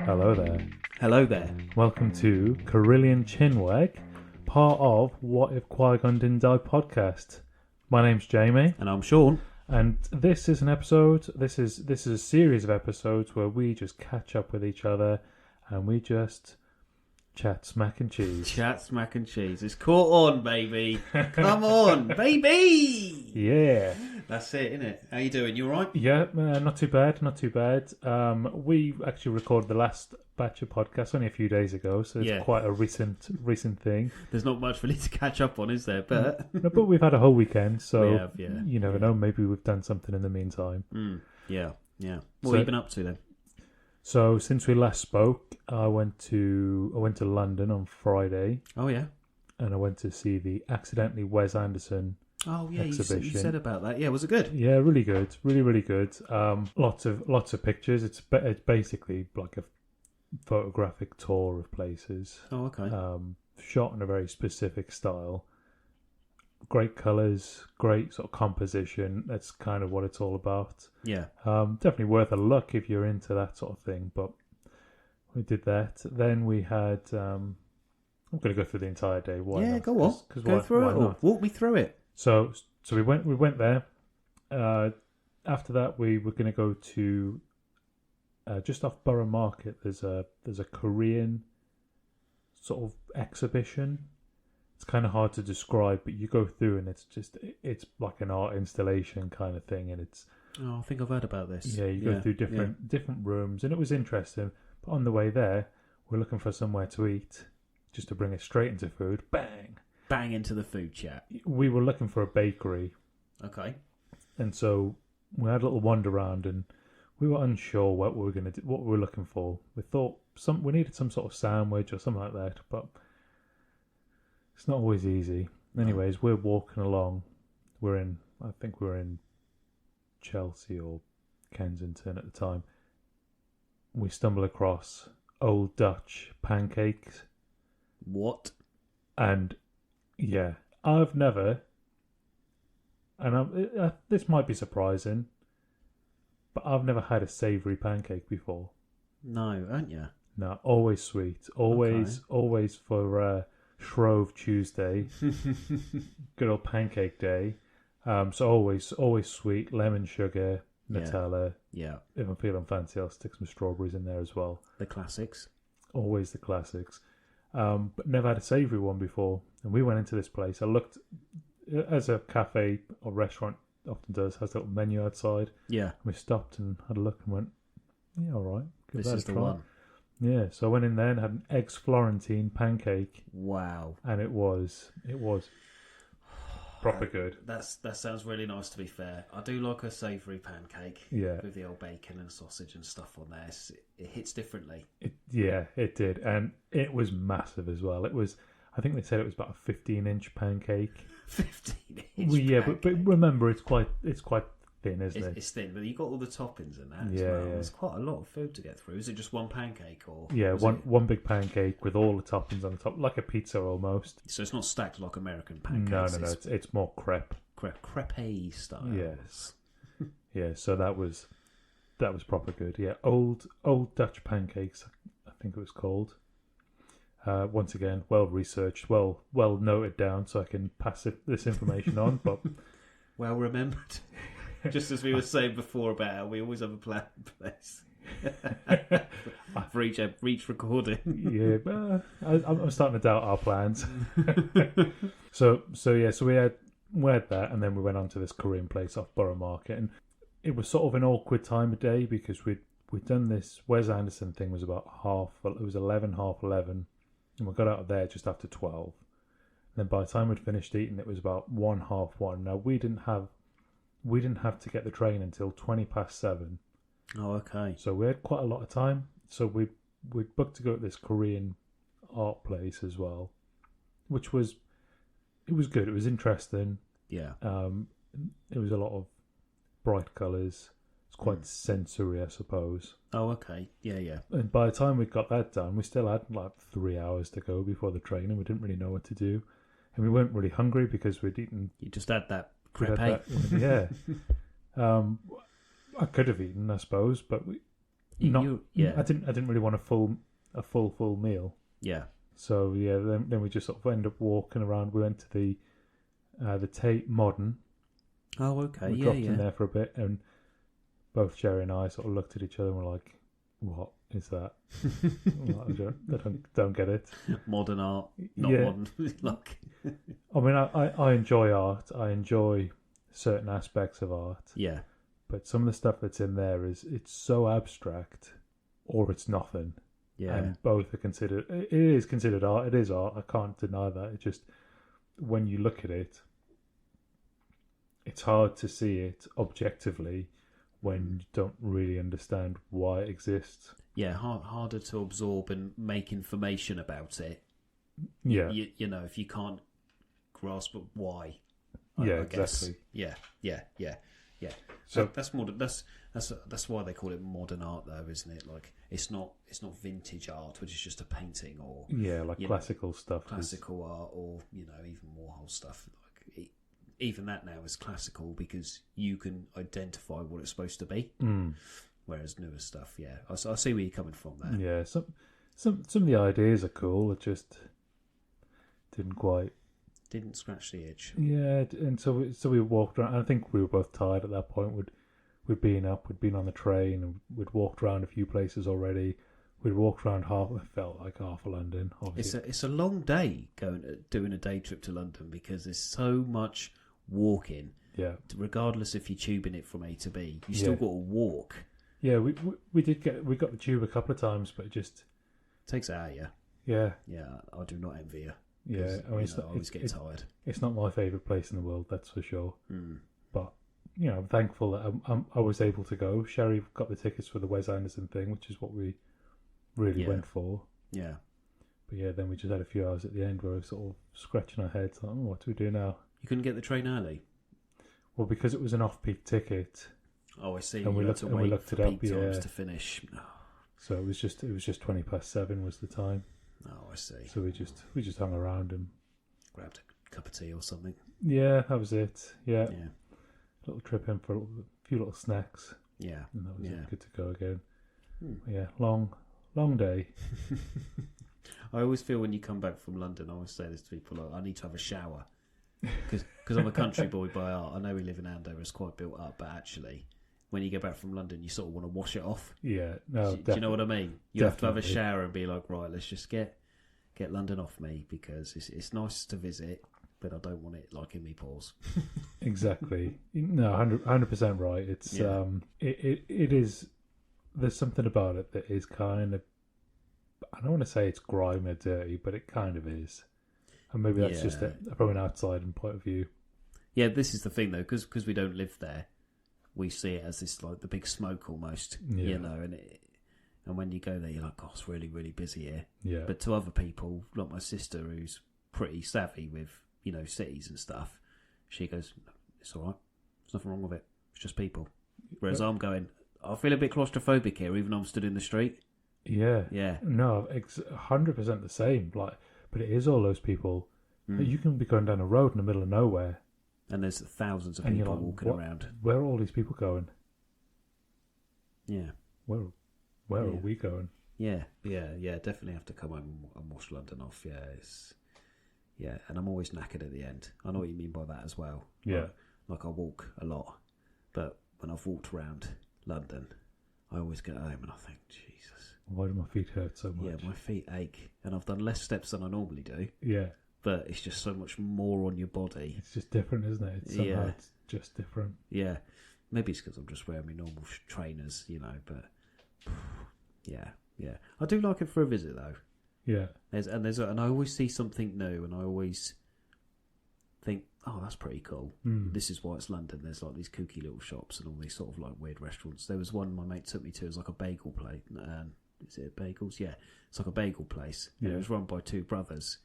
Hello there. Hello there. Welcome to Corellian Chinwag, part of What If Qui-Gon Didn't Die podcast. My name's Jamie, And I'm Shaun. and this is an episode. This is a series of episodes where we just catch up with each other and we just chat smack and cheese. Chat, smack and cheese. It's caught on, baby. Come on, baby. Yeah. That's it, isn't it? How you doing? You alright? Yeah, not too bad, not too bad. We actually recorded the last batch of podcasts only a few days ago, so it's quite a recent thing. There's not much really to catch up on, is there? But No, but we've had a whole weekend, so we have, yeah. You never know. Maybe we've done something in the meantime. Yeah. What have you been up to then? So since we last spoke, I went to London on Friday, Oh yeah. and I went to see the Accidentally Wes Anderson. Oh yeah. You Exhibition. said about that. Yeah, was it good? Yeah, really good, really good. Lots of pictures. It's basically like a photographic tour of places. Oh okay. Shot in a very specific style. Great colours, great sort of composition. That's kind of what it's all about. Yeah. Definitely worth a look if you're into that sort of thing. But we did that. Then we had. I'm going to go through the entire day. Why yeah. not? Go on. Go through it. Or walk me through it. So we went there. After that, we were going to go to just off Borough Market. There's a Korean sort of exhibition. It's kind of hard to describe, but you go through and it's like an art installation kind of thing, and it's. Oh, I think I've heard about this. Yeah, you go through different rooms, and it was interesting. But on the way there, we're looking for somewhere to eat, just to bring us straight into food. Bang into the food chat. We were looking for a bakery. Okay. And so we had a little wander around, and we were unsure what we were going to do, what we were looking for. We thought we needed some sort of sandwich or something like that, but it's not always easy. Anyways, we're walking along. I think we were in Chelsea or Kensington at the time. We stumble across Old Dutch pancakes. What? And yeah, I've never. And this might be surprising, but I've never had a savoury pancake before. No, aren't you? No, always sweet. Always for Shrove Tuesday. Good old pancake day. So always sweet, lemon sugar, Nutella. Yeah. If I'm feeling fancy, I'll stick some strawberries in there as well. The classics. Always the classics. But never had a savoury one before. And we went into this place. I looked, as a cafe or restaurant often does, has a little menu outside. Yeah. We stopped and had a look and went, yeah, all right. This is the one. Yeah, so I went in there and had an eggs Florentine pancake. Wow. And it was proper good. That sounds really nice, to be fair. I do like a savoury pancake. Yeah. With the old bacon and sausage and stuff on there. It hits differently. It did. And it was massive as well. I think they said it was about a 15-inch pancake. 15-inch Well, yeah, pancake. but remember, it's quite thin, isn't it? It's thin, but you got all the toppings in that as Yeah, well. yeah. There's quite a lot of food to get through. Is it just one pancake or? Yeah, was one big pancake with all the toppings on the top, like a pizza almost. So it's not stacked like American pancakes. No. It's more crepe. Crepe style. Yes. Yeah. So that was proper good. Yeah, old Dutch pancakes, I think it was called. Once again, well researched, well noted down, so I can pass this information on. But well remembered. Just as we were saying before about how we always have a plan in place for each recording. Yeah, but I'm starting to doubt our plans. So we had that, and then we went on to this Korean place off Borough Market, and it was sort of an awkward time of day because we'd done this Wes Anderson thing was about it was 11:30, and we got out of there just after 12. And then by the time we'd finished eating, it was about 1:30. Now we didn't have to get the train until 7:20. Oh, okay. So we had quite a lot of time. So we booked to go to this Korean art place as well, it was good. It was interesting. Yeah. It was a lot of bright colours. It's quite sensory, I suppose. Oh, okay. Yeah. And by the time we got that done, we still had like 3 hours to go before the train, and we didn't really know what to do. And we weren't really hungry because we'd eaten. You just had that crepe. Yeah. I could have eaten, I suppose, but I didn't really want a full meal. Yeah. So yeah, then we just sort of ended up walking around. We went to the Tate Modern. Oh, okay. We dropped in there for a bit, and both Jerry and I sort of looked at each other and were like, "What is that?" I don't get it. Modern art, not modern. Like, I mean, I enjoy art. I enjoy certain aspects of art. Yeah. But some of the stuff that's in there it's so abstract, or it's nothing. Yeah. And both are considered. It is considered art. It is art. I can't deny that. It just, when you look at it, it's hard to see it objectively when you don't really understand why it exists. Yeah, harder to absorb and make information about it. Yeah. You know, if you can't grasp why. I guess. Exactly. Yeah. So that's more. That's why they call it modern art, though, isn't it? Like it's not vintage art, which is just a painting, or classical stuff. Classical art, or even Warhol stuff. Like even that now is classical because you can identify what it's supposed to be. Whereas newer stuff, I see where you're coming from there. Yeah, some of the ideas are cool. It just didn't scratch the itch. Yeah, and so we walked around. I think we were both tired at that point. We'd been on the train, and we'd walked around a few places already. We'd walked around it felt like half of London. Obviously. It's a long day doing a day trip to London because there's so much walking. Yeah. Regardless if you're tubing it from A to B, you still got to walk. Yeah, we got the tube a couple of times, but it just takes an hour. Yeah. Yeah, I do not envy you. Yeah, I mean, I always get tired. It's not my favourite place in the world, that's for sure. But I'm thankful that I was able to go. Sherry got the tickets for the Wes Anderson thing, which is what we really went for. Yeah. But yeah, then we just had a few hours at the end where we were sort of scratching our heads, like, what do we do now? You couldn't get the train early? Well, because it was an off-peak ticket. Oh, I see. And we looked it up. To finish. So it was just 7:20 was the time. Oh, I see. So we just hung around and grabbed a cup of tea or something. Yeah, that was it. Yeah. Yeah. Little trip in for a few little snacks. Yeah. And that was it. Good to go again. Yeah, long day. I always feel when you come back from London, I always say this to people, like, I need to have a shower. Because I'm a country boy by heart. I know we live in Andover, it's quite built up, but actually, when you get back from London, you sort of want to wash it off. Yeah, no, do you know what I mean? You have to have a shower and be like, right, let's just get London off me because it's nice to visit, but I don't want it like in me pores. Exactly. No, 100% right. It's it is. There's something about it that is kind of. I don't want to say it's grimy or dirty, but it kind of is. And maybe that's just from an outside point of view. Yeah, this is the thing though, because we don't live there, we see it as this like the big smoke almost, and when you go there, you're like, oh, it's really, really busy here. Yeah. But to other people, like my sister, who's pretty savvy with cities and stuff, she goes, it's all right. There's nothing wrong with it. It's just people. Whereas I'm going, I feel a bit claustrophobic here, even though I'm stood in the street. Yeah. Yeah. No, 100% the same. But it is all those people. You can be going down a road in the middle of nowhere. And there's thousands of people walking around. Where are all these people going? Yeah. Where are we going? Yeah. Definitely have to come home and wash London off. Yeah, and I'm always knackered at the end. I know what you mean by that as well. Yeah. Like I walk a lot, but when I've walked around London, I always get home and I think, Jesus. Why do my feet hurt so much? Yeah, my feet ache. And I've done less steps than I normally do. Yeah. But it's just so much more on your body. It's just different, isn't it? It's just different. Yeah. Maybe it's because I'm just wearing my normal trainers, but yeah. I do like it for a visit, though. Yeah. And I always see something new, and I always think, oh, that's pretty cool. This is why it's London. There's like these kooky little shops and all these sort of like weird restaurants. There was one my mate took me to. It was like a bagel place. Is it bagels? Yeah. It's like a bagel place. Yeah. It was run by two brothers.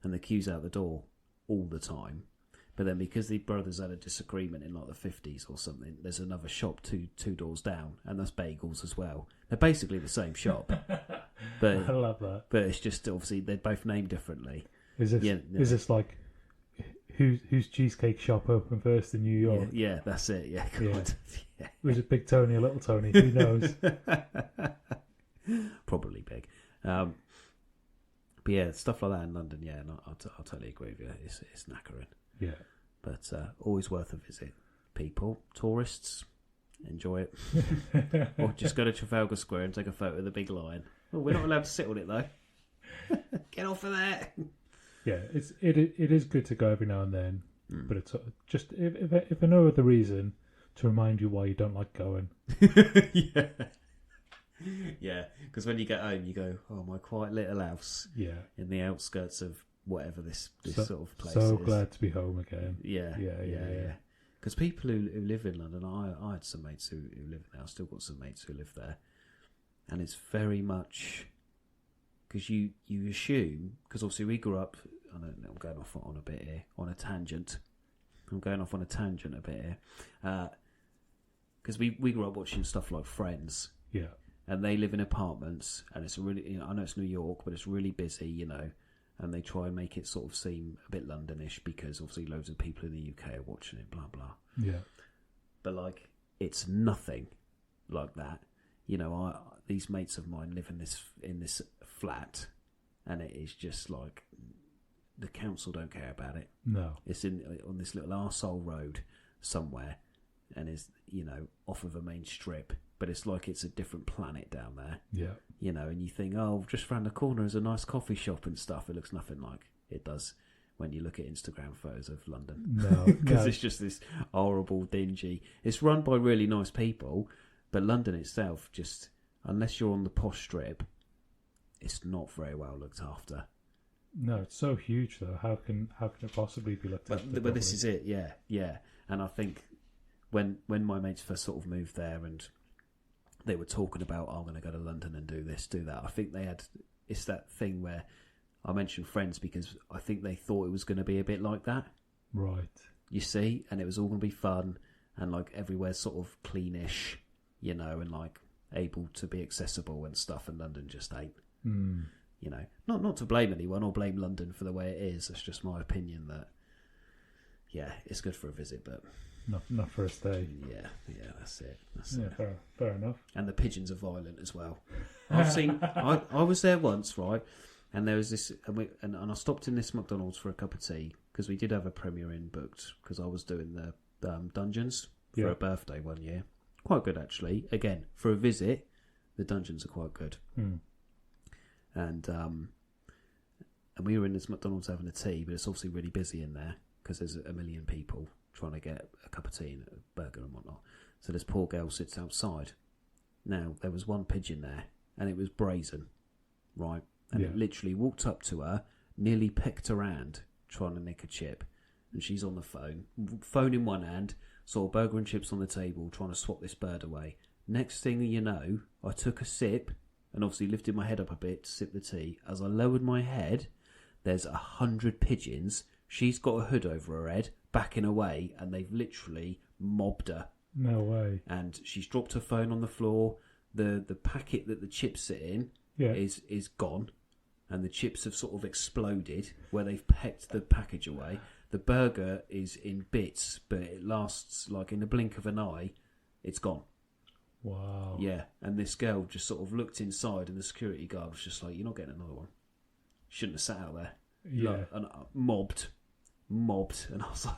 And the queue's out the door all the time. But then because the brothers had a disagreement in like the 50s or something, there's another shop two doors down, and that's bagels as well. They're basically the same shop. But I love that. But it's just obviously they're both named differently. Is this like whose cheesecake shop opened first in New York? Yeah, that's it. Yeah, Was it Big Tony or Little Tony? Who knows? yeah, stuff like that in London. Yeah, and I'll totally agree with you. It's knackering. Yeah, but always worth a visit. People, tourists, enjoy it. Or just go to Trafalgar Square and take a photo of the big lion. Oh, we're not allowed to sit on it though. Get off of there. Yeah, it is good to go every now and then, but it's just if for no other reason to remind you why you don't like going. Yeah. Yeah, because when you get home, you go, "Oh, my quiet little house." Yeah, in the outskirts of whatever this sort of place so is. glad to be home again. Yeah. Because people who live in London, I had some mates who live there. I've still got some mates who live there, and it's very much because you assume, because obviously we grew up. I'm going off on a bit here on a tangent. I'm going off on a tangent a bit here because we grew up watching stuff like Friends. Yeah. And they live in apartments, and it's really, I know it's New York, but it's really busy, and they try and make it sort of seem a bit Londonish because obviously loads of people in the UK are watching it, blah, blah. Yeah. But, like, it's nothing like that. These mates of mine live in this flat, and it is just like the council don't care about it. No. It's on this little arsehole road somewhere, and is off of a main strip. But it's like it's a different planet down there. Yeah. And you think, oh, just round the corner is a nice coffee shop and stuff. It looks nothing like it does when you look at Instagram photos of London. No. Because it's just this horrible, dingy. It's run by really nice people, but London itself, just, unless you're on the posh strip, it's not very well looked after. No, it's so huge though. How can it possibly be looked after? But this is it, yeah. And I think when my mates first sort of moved there and they were talking about, I'm going to go to London and do this, do that. I think it's that thing where I mentioned Friends because I think they thought it was going to be a bit like that. Right. You see? And it was all going to be fun and like everywhere's sort of cleanish, and like able to be accessible and stuff, and London just ain't. Not to blame anyone or blame London for the way it is. It's just my opinion that, yeah, it's good for a visit, but... Not for a stay. Yeah, that's it. Fair enough. And the pigeons are violent as well. I've seen. I was there once, right? And there was this, and I stopped in this McDonald's for a cup of tea because we did have a Premier Inn booked because I was doing the dungeons for a birthday one year. Quite good actually. Again, for a visit, the dungeons are quite good. And we were in this McDonald's having a tea, but it's obviously really busy in there because there's a million people trying to get a cup of tea and a burger and whatnot. So this poor girl sits outside. Now, there was one pigeon there, and it was brazen, right? And it literally walked up to her, nearly pecked her hand, trying to nick a chip. And she's on the phone in one hand, saw a burger and chips on the table, trying to swat this bird away. Next thing you know, I took a sip, and obviously lifted my head up a bit to sip the tea. As I lowered my head, there's 100 pigeons. She's got a hood over her head, backing away, and they've literally mobbed her. No way. And she's dropped her phone on the floor. The packet that the chips sit in is gone, and the chips have sort of exploded where they've pecked the package away. The burger is in bits, but it lasts like in the blink of an eye, it's gone. Wow. Yeah, and this girl just sort of looked inside, and the security guard was just like, "You're not getting another one. Shouldn't have sat out there." Yeah. Like, and mobbed, and I was like,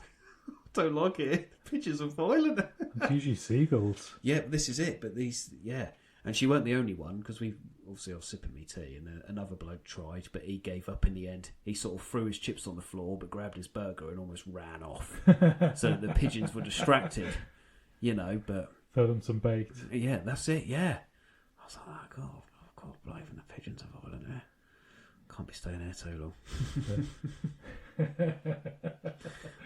"I don't like it. The pigeons are violent." It's usually seagulls. Yeah, this is it. But these, and she weren't the only one because I was sipping me tea, and another bloke tried, but he gave up in the end. He sort of threw his chips on the floor, but grabbed his burger and almost ran off, so that the pigeons were distracted. But throw them some baked. Yeah, that's it. Yeah, I was like, oh God, believe the pigeons are violent here. Can't be staying here too long.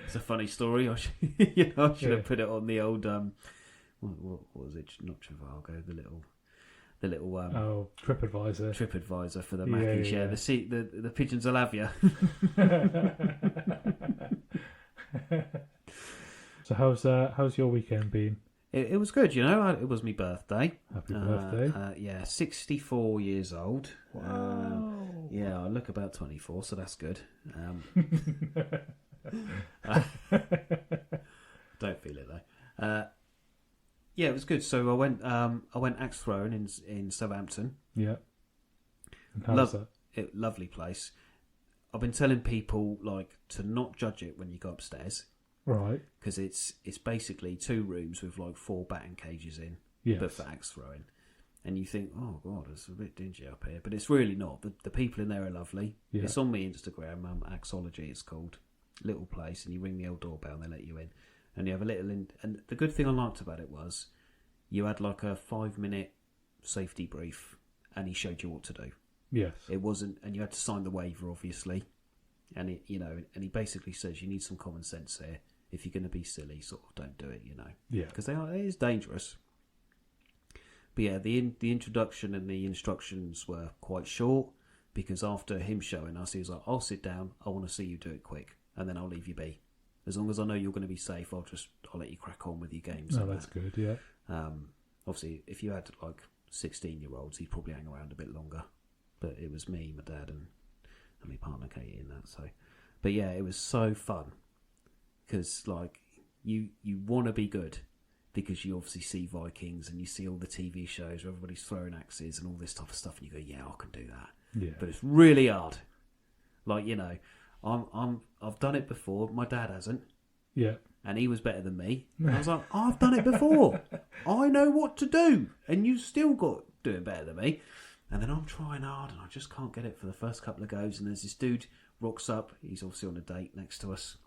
It's a funny story. I should have put it on the old what was it? Not Trivago, the little TripAdvisor for the Mackies. Yeah. The pigeons will have you. So how's your weekend been? It was good, it was my birthday. Happy birthday. 64 years old. Wow. I look about 24, so that's good. Don't feel it though. It was good. So I went axe throwing in Southampton. Yeah. And how's that? Lovely place. I've been telling people like to not judge it when you go upstairs, Right. because it's basically 2 rooms with like 4 batting cages in, Yes. but for axe throwing. And you think, oh god, it's a bit dingy up here, but it's really not. The people in there are lovely. Yeah. It's on my Instagram, Axology it's called. Little place, and you ring the old doorbell and they let you in. And you have a little and the good thing I liked about it was you had like a 5-minute safety brief, and he showed you what to do. Yes. It wasn't, and you had to sign the waiver, obviously. And it, and he basically says you need some common sense here. If you're going to be silly, sort of don't do it, Yeah. because it is dangerous. But yeah, the introduction and the instructions were quite short, because after him showing us, he was like, "I'll sit down. I want to see you do it quick, and then I'll leave you be. As long as I know you're going to be safe, I'll let you crack on with your games." No, that's good. Yeah. Obviously, if you had like 16-year-olds, he'd probably hang around a bit longer. But it was me, my dad, and my partner Katie in that. So, but yeah, it was so fun, because like you want to be good, because you obviously see Vikings and you see all the TV shows where everybody's throwing axes and all this type of stuff, and you go, "Yeah, I can do that." Yeah. But it's really hard. Like, I've done it before. My dad hasn't. Yeah. And he was better than me. And I was like, I've done it before. I know what to do. And you still got doing better than me. And then I'm trying hard and I just can't get it for the first couple of goes. And there's this dude rocks up. He's obviously on a date next to us.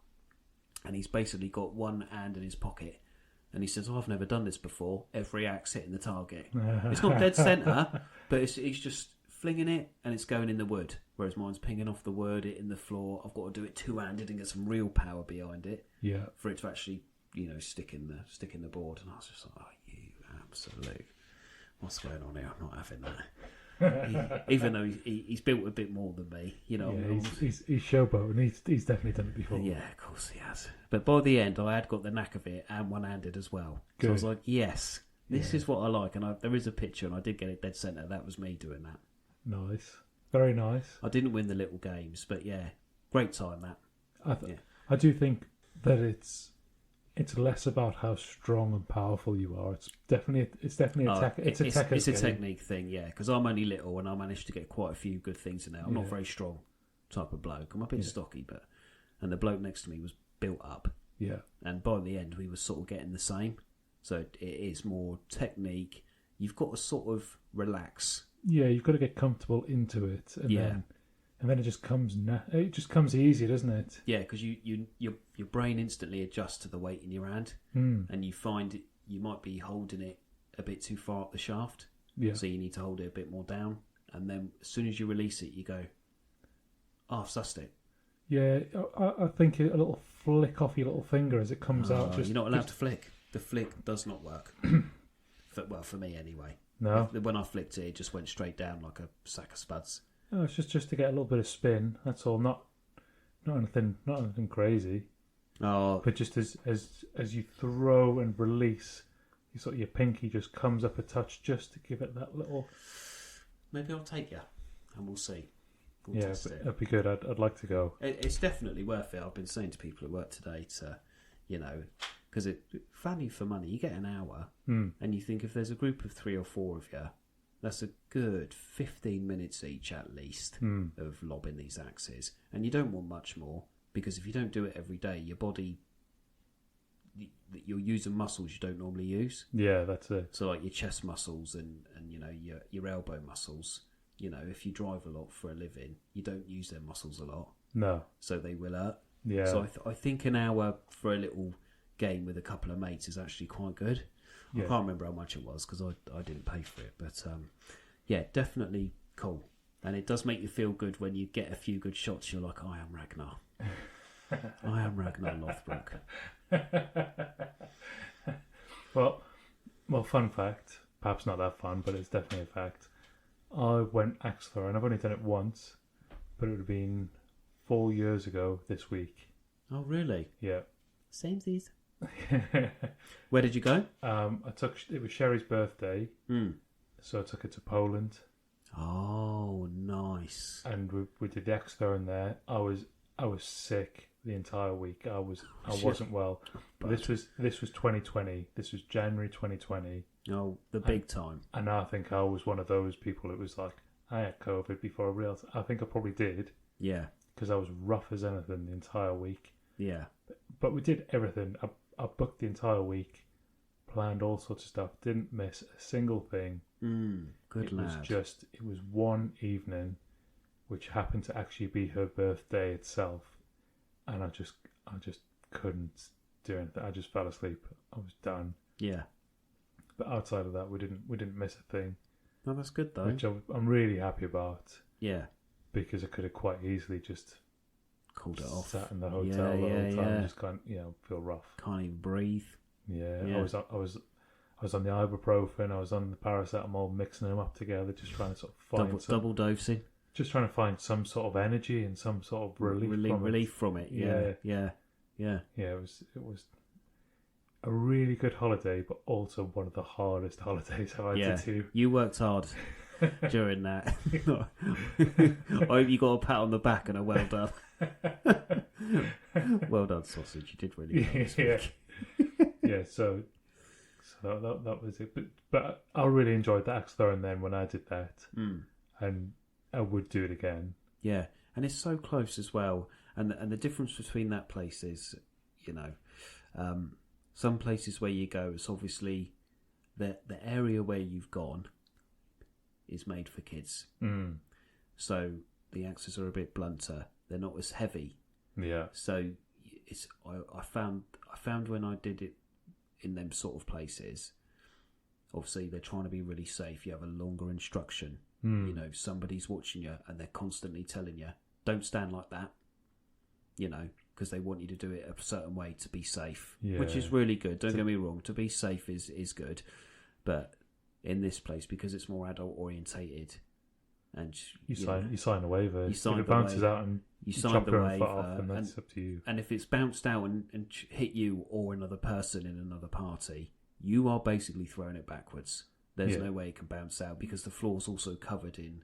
And he's basically got one hand in his pocket. And he says, I've never done this before. Every axe hitting the target. It's not dead centre, but he's just flinging it and it's going in the wood. Whereas mine's pinging off the wood, hitting the floor. I've got to do it 2-handed and get some real power behind it. Yeah. For it to actually, stick in the board. And I was just like, oh, you absolute. What's going on here? I'm not having that. Even though he's built a bit more than me, Yeah, he's showboat, and he's definitely done it before. Yeah, of course he has. But by the end, I had got the knack of it and one-handed as well. Good. So I was like, yes, this is what I like. And there is a picture, and I did get it dead centre. That was me doing that. Nice, very nice. I didn't win the little games, but yeah, great time that. I do think that it's less about how strong and powerful you are. It's definitely a technique thing, yeah. Because I'm only little and I managed to get quite a few good things in there. I'm not very strong type of bloke. I'm a bit stocky, and the bloke next to me was built up. Yeah. And by the end, we were sort of getting the same. So it is more technique. You've got to sort of relax. Yeah, you've got to get comfortable into it, and then it just comes. It just comes easy, doesn't it? Yeah, because your brain instantly adjusts to the weight in your hand, and you find you might be holding it a bit too far up the shaft. Yeah. So you need to hold it a bit more down, and then as soon as you release it, you go, "Oh, I've sussed it." Yeah, I think a little flick off your little finger as it comes out. You're not allowed to flick. The flick does not work. For me anyway. No. When I flicked it, it just went straight down like a sack of spuds. No, it's just to get a little bit of spin. That's all. Not anything crazy. Oh, but just as you throw and release, your pinky just comes up a touch just to give it that little. Maybe I'll take you, and we'll see. That'd be good. I'd like to go. It's definitely worth it. I've been saying to people at work today to, because value for money. You get an hour, and you think if there's a group of 3 or 4 of you, that's a good 15 minutes each at least of lobbing these axes, and you don't want much more, because if you don't do it every day, your body, you're using muscles you don't normally use. Yeah, that's it. So like your chest muscles and your elbow muscles. If you drive a lot for a living, you don't use their muscles a lot. No. So they will hurt. Yeah. So I think an hour for a little game with a couple of mates is actually quite good. Yeah. I can't remember how much it was because I didn't pay for it. But yeah, definitely cool. And it does make you feel good when you get a few good shots. You're like, I am Ragnar. I am Ragnar Lothbrok. Well, fun fact. Perhaps not that fun, but it's definitely a fact. I went axe throwing. I've only done it once, but it would have been 4 years ago this week. Oh, really? Yeah. Samesies. Where did you go? It was Sherry's birthday, so I took her to Poland. Oh, nice. And we did the axe throwing there. I was sick the entire week. I wasn't well. But this was 2020. This was January 2020. Oh, the big time. And I think I was one of those people. It was like I had COVID before I realised. I think I probably did. Yeah. because I was rough as anything the entire week. Yeah. But we did everything. I booked the entire week, planned all sorts of stuff, didn't miss a single thing. Good lad. It was one evening, which happened to actually be her birthday itself, and I just couldn't do anything. I just fell asleep. I was done. Yeah. But outside of that, we didn't miss a thing. No, that's good though. Which I'm really happy about. Yeah. Because I could have quite easily just called it off. Sat in the hotel the whole time, just can't, feel rough. Can't even breathe. Yeah. I was on the ibuprofen. I was on the paracetamol, mixing them up together, just trying to sort of find double dosing. Just trying to find some sort of energy and some sort of relief from it. Yeah. Yeah. It was a really good holiday, but also one of the hardest holidays I've had to do. You worked hard during that. I hope you got a pat on the back and a well done. Well done, sausage. You did really well this week. Yeah, so that was it. But I really enjoyed the axe throwing then when I did that. And I would do it again. Yeah, and it's so close as well. And the difference between that place is, some places where you go, it's obviously the area where you've gone is made for kids. So the axes are a bit blunter. They're not as heavy. Yeah. So it's I found when I did it in them sort of places, obviously they're trying to be really safe. You have a longer instruction. Somebody's watching you and they're constantly telling you, don't stand like that. Because they want you to do it a certain way to be safe, which is really good. Don't get me wrong. To be safe is good. But in this place, because it's more adult orientated, and you sign a waiver. You sign if it bounces out and you sign chop the your waiver, foot off, and that's up to you. And if it's bounced out and hit you or another person in another party, you are basically throwing it backwards. There's no way it can bounce out because the floor's also covered in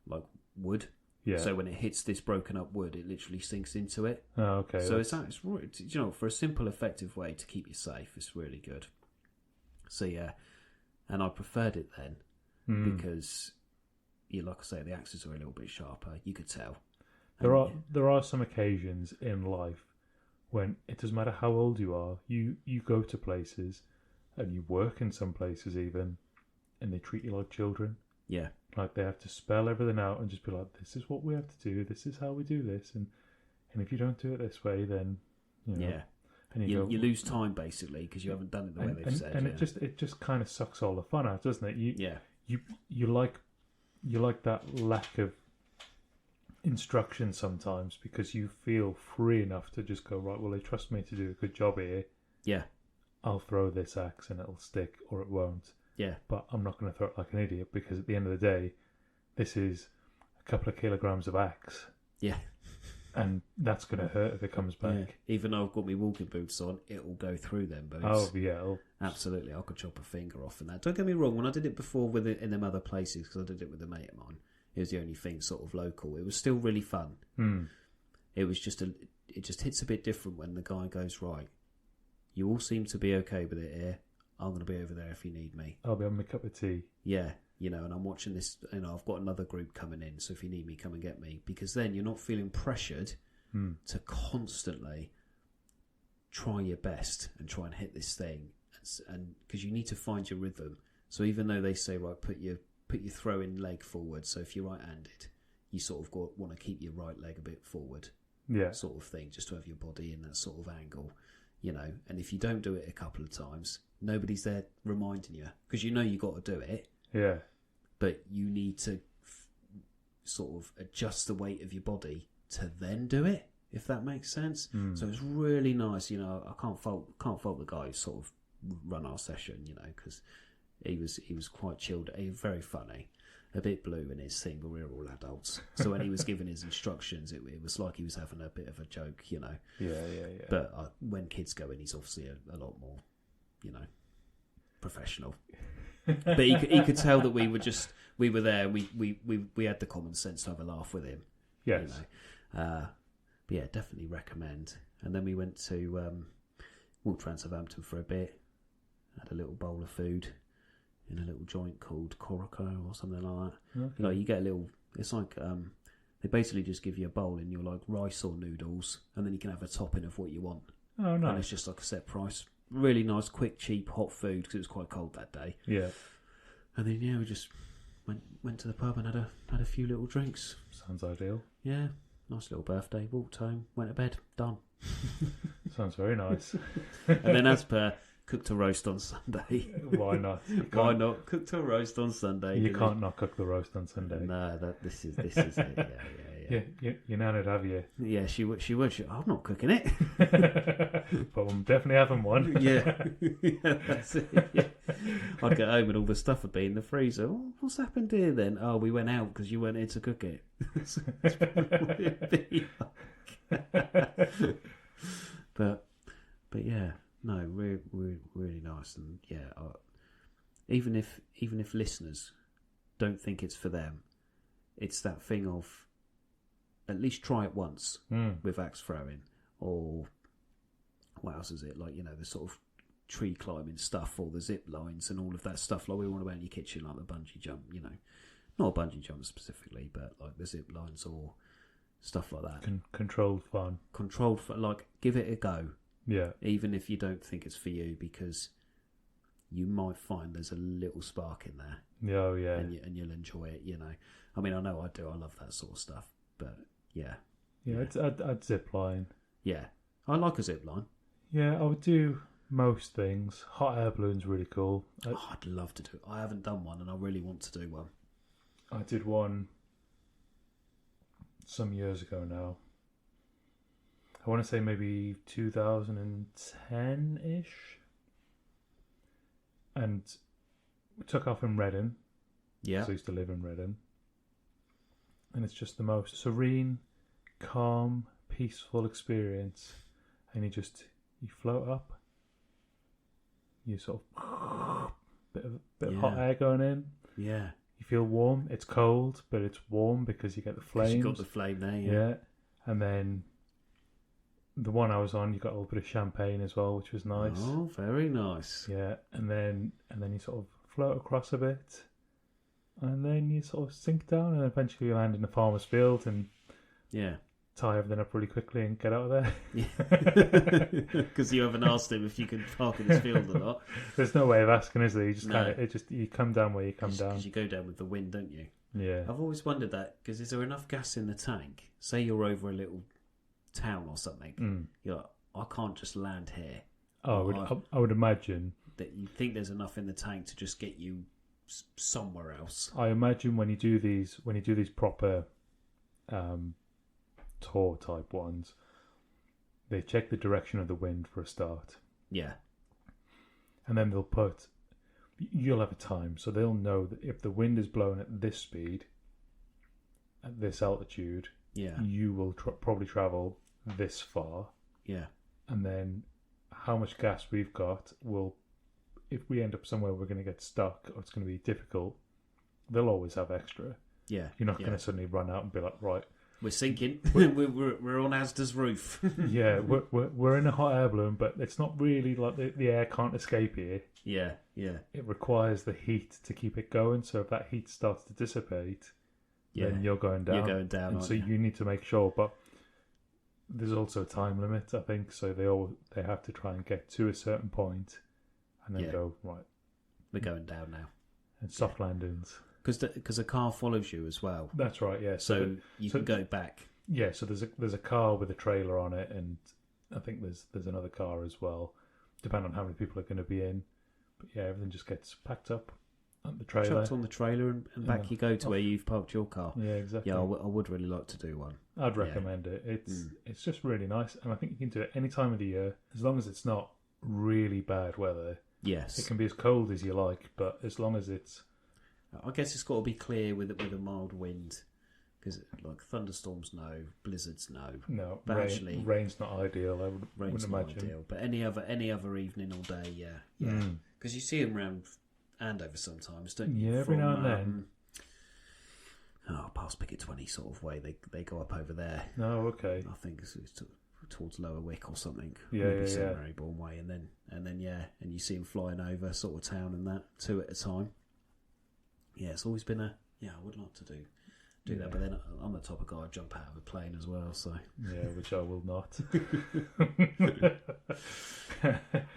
like wood. Yeah. So when it hits this broken up wood, it literally sinks into it. Oh, okay. So it's for a simple, effective way to keep you safe, it's really good. So yeah, and I preferred it then because, like I say, the axes are a little bit sharper. You could tell. There are some occasions in life when it doesn't matter how old you are, you go to places and you work in some places even, and they treat you like children. Yeah. Like they have to spell everything out and just be like, this is what we have to do, this is how we do this, and if you don't do it this way, then and you lose time basically because you haven't done it the way they've said. And it just kind of sucks all the fun out, doesn't it? You like that lack of instruction sometimes because you feel free enough to just go, right, well, they trust me to do a good job here. Yeah. I'll throw this axe and it'll stick or it won't. Yeah. But I'm not going to throw it like an idiot because at the end of the day, this is a couple of kilograms of axe. Yeah. And that's going to hurt if it comes back. Yeah. Even though I've got my walking boots on, it will go through them boots. Oh, yeah. Absolutely. I could chop a finger off in that. Don't get me wrong. When I did it before in them other places, because I did it with a mate of mine, it was the only thing sort of local. It was still really fun. It was just it just hits a bit different when the guy goes, right, you all seem to be okay with it here. I'm going to be over there if you need me. I'll be having my cup of tea. Yeah, and I'm watching this, I've got another group coming in, so if you need me, come and get me. Because then you're not feeling pressured to constantly try your best and try and hit this thing. And because you need to find your rhythm. So even though they say, right, put your throwing leg forward, so if you're right-handed, you sort of want to keep your right leg a bit forward. Yeah. Sort of thing, just to have your body in that sort of angle. And if you don't do it a couple of times, nobody's there reminding you because you got to do it. Yeah. But you need to sort of adjust the weight of your body to then do it, if that makes sense. So it's really nice. I can't fault the guy who sort of run our session. Because he was quite chilled. He was very funny. A bit blue in his thing, but we were all adults. So when he was giving his instructions, it was like he was having a bit of a joke, Yeah. But when kids go in, he's obviously a lot more, professional. But he could tell that we were there. We had the common sense to have a laugh with him. Yes. But yeah, definitely recommend. And then we went to walked around Southampton for a bit. Had a little bowl of food in a little joint called Corellian or something like that. Okay. You get a little. It's like They basically just give you a bowl in your like rice or noodles, and then you can have a topping of what you want. Oh, nice. And it's just like a set price. Really nice, quick, cheap, hot food because it was quite cold that day. Yeah. And then we just went to the pub and had a few little drinks. Sounds ideal. Yeah, nice little birthday. Walked home, went to bed, done. Sounds very nice. And then as per, cooked a roast on Sunday. Why not? Why not? Cooked a roast on Sunday. You can't not cook the roast on Sunday. No, this is it. Yeah. Your nan would have you. Yeah, she would. I'm not cooking it. But I'm definitely having one. Yeah, that's it. Yeah. I'd get home and all the stuff would be in the freezer. Oh, what's happened here then? Oh, we went out because you weren't here to cook it. But yeah, no, we're really nice, and yeah, even if listeners don't think it's for them, it's that thing of at least try it once with axe throwing, or what else is it, like, the sort of tree climbing stuff, or the zip lines and all of that stuff like we want to wear in your kitchen, like the bungee jump, not a bungee jump specifically, but like the zip lines or stuff like that. Controlled fun, like give it a go. Yeah, even if you don't think it's for you, because you might find there's a little spark in there. Oh yeah, and you'll enjoy it. I mean, I know I do. I love that sort of stuff. But yeah. I'd zip line. Yeah, I like a zip line. Yeah, I would do most things. Hot air balloon's really cool. I'd love to do it. I haven't done one, and I really want to do one. I did one some years ago now. I want to say maybe 2010-ish. And we took off in Reading. Yeah. So I used to live in Reading. And it's just the most serene, calm, peaceful experience. And you float up. You sort of bit of hot air going in. Yeah. You feel warm. It's cold, but it's warm because you get the flames. You got the flame there, yeah. And then the one I was on, you got a little bit of champagne as well, which was nice. Oh, very nice. Yeah. And then you sort of float across a bit. And then you sort of sink down, and eventually you land in the farmer's field and tie everything up really quickly and get out of there. Because you haven't asked him if you can park in his field or not. There's no way of asking, is there? You just you come down where you come down. Because you go down with the wind, don't you? Yeah. I've always wondered that, because is there enough gas in the tank? Say you're over a little town or something. You're like, I can't just land here. Oh, I would imagine that you think there's enough in the tank to just get you somewhere else. I imagine when you do these proper tour type ones, they check the direction of the wind for a start. Yeah. And then you'll have a time, so they'll know that if the wind is blowing at this speed, at this altitude, you will probably travel this far. Yeah. And then how much gas we've got will, if we end up somewhere we're going to get stuck or it's going to be difficult, they'll always have extra. Yeah. You're not going to suddenly run out and be like, right, we're sinking. we're on Asda's roof. Yeah, we're in a hot air balloon, but it's not really like the air can't escape here. Yeah, yeah. It requires the heat to keep it going. So if that heat starts to dissipate, then you're going down. You're going down, and so you need to make sure. But there's also a time limit, I think. So they have to try and get to a certain point, and then go right. We're going down now. And soft landings. Because a car follows you as well. That's right, yeah. So you can go back. Yeah, so there's a car with a trailer on it, and I think there's another car as well, depending on how many people are going to be in. But yeah, everything just gets packed up at the trailer. Chucked on the trailer, and back you go to where you've parked your car. Yeah, exactly. Yeah, I would really like to do one. I'd recommend it. It's just really nice, and I think you can do it any time of the year, as long as it's not really bad weather. Yes. It can be as cold as you like, but as long as it's... I guess it's got to be clear with a mild wind, because like thunderstorms, no, blizzards, no. No, but actually, rain's not ideal. I wouldn't imagine. Not ideal, but any other evening or day, yeah. Because you see them around Andover sometimes, don't you? Yeah, every now and then. Past Picket 20 sort of way. They go up over there. Oh, okay. I think it's towards Lower Wick or something. Yeah. Marybourne way, and then and you see them flying over sort of town and that, two at a time. Yeah, it's always been I would like to do that. But then I'm the type of guy I jump out of a plane as well. So yeah, which I will not.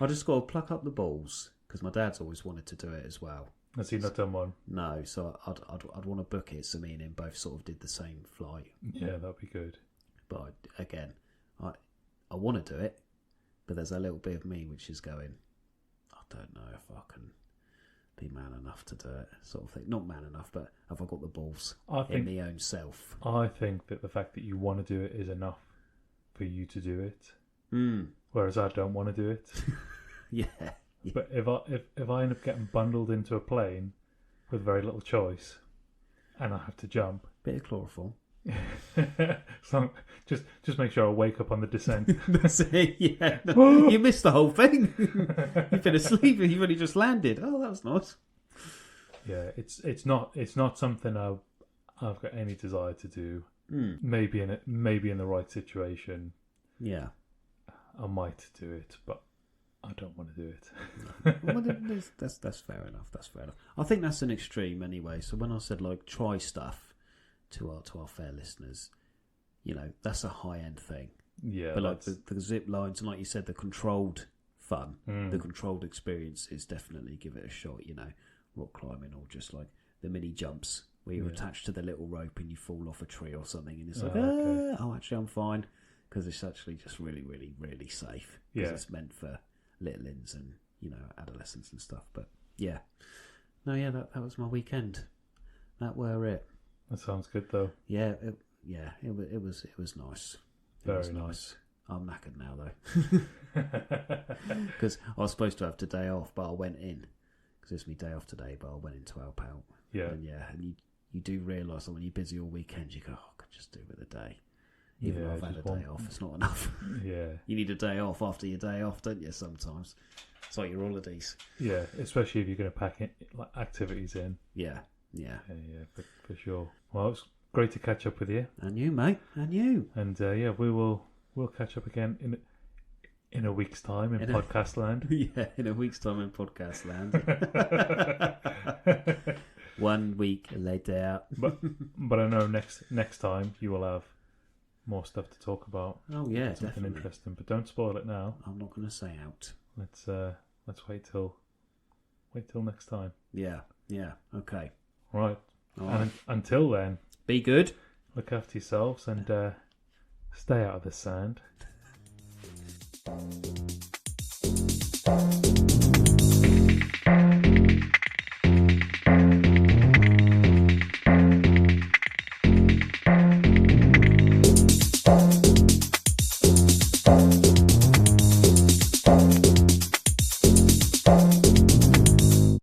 I just got to pluck up the balls because my dad's always wanted to do it as well. Has he not done one? No, so I'd want to book it so me and him both sort of did the same flight. Yeah, that'd be good. But I want to do it, but there's a little bit of me which is going, I don't know if I can be man enough to do it, sort of thing. Not man enough, but have I got the balls in my own self? I think that the fact that you want to do it is enough for you to do it. Whereas I don't want to do it. Yeah. But if I end up getting bundled into a plane with very little choice, and I have to jump, bit of chloroform. so just make sure I wake up on the descent. That's it. Yeah, no, you missed the whole thing. You've been asleep and you've only just landed. Oh, that was nice. Yeah, it's not something I've got any desire to do. Maybe in the right situation. Yeah, I might do it, but I don't want to do it. Well, that's fair enough. That's fair enough. I think that's an extreme anyway. So when I said like try stuff to our fair listeners, that's a high end thing. Yeah, but like the zip lines and like you said, the controlled fun, the controlled experience is definitely give it a shot. Rock climbing or just like the mini jumps where you're attached to the little rope and you fall off a tree or something, and it's like, actually I'm fine because it's actually just really, really, really safe because it's meant for littlings and adolescents and stuff. But that was my weekend. That were it. That sounds good though. Yeah, it was nice. Very nice. I'm knackered now though because I was supposed to have today off, but I went in because it's my day off today. But I went in to help out. Yeah, and you do realise that when you're busy all weekend, you go, I could just do with a day. Even though I've had a day off, it's not enough. Yeah. You need a day off after your day off, don't you, sometimes? It's like your holidays. Yeah, especially if you're going to pack activities in. Yeah. For sure. Well, it's great to catch up with you. And you, mate. And you. And we'll catch up again in a week's time in podcast land. Yeah, in a week's time in podcast land. 1 week later. But I know next time you will have more stuff to talk about. Oh yeah, something definitely interesting. But don't spoil it now. I'm not going to say out. Let's wait till next time. Yeah. Okay. Right. All right. And until then, be good. Look after yourselves and stay out of the sand.